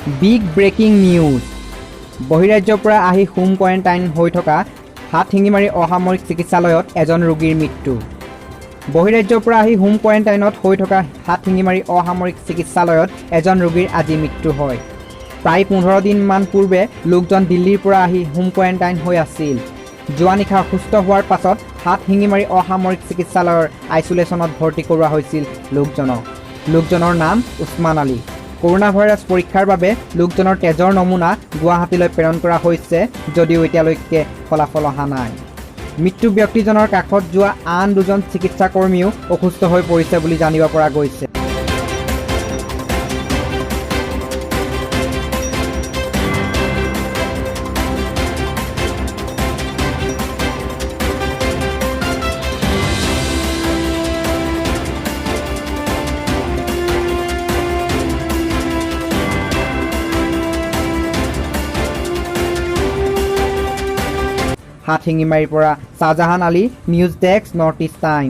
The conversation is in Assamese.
বিগ ব্ৰেকিং নিউজ বহিৰাজ্যৰ পৰা আহি হোম কোৱাৰেণ্টাইন হৈ থকা হাতশিঙিমাৰী অসামৰিক চিকিৎসালয়ত এজন ৰোগীৰ মৃত্যু। বহিৰাজ্যৰ পৰা আহি হোম কোৱাৰেণ্টাইনত হৈ থকা হাতশিঙিমাৰী অসামৰিক চিকিৎসালয়ত এজন ৰোগীৰ আজি মৃত্যু হয়। প্ৰায় 15 দিনমান পূৰ্বে লোকজন দিল্লীৰ পৰা আহি হোম কোৱাৰেণ্টাইন হৈ আছিল। যোৱা নিশা অসুস্থ হোৱাৰ পাছত হাতশিঙিমাৰী অসামৰিক চিকিৎসালয়ৰ আইচোলেশ্যনত ভৰ্তি কৰোৱা হৈছিল লোকজনক। লোকজনৰ নাম উছমান আলী। কৰোনা ভাইৰাছ পৰীক্ষাৰ বাবে লোকজনৰ তেজৰ নমুনা গুৱাহাটীলৈ প্ৰেৰণ কৰা হৈছে যদিও এতিয়ালৈকে ফলাফল অহা নাই। মৃত্যু ব্যক্তিজনৰ কাষত যোৱা আন দুজন চিকিৎসা কৰ্মীও অসুস্থ হৈ পৰিছে বুলি জানিব পৰা গৈছে। হাতশিঙিমাৰীৰ পৰা Shah Jahan Ali, news desk, north east time.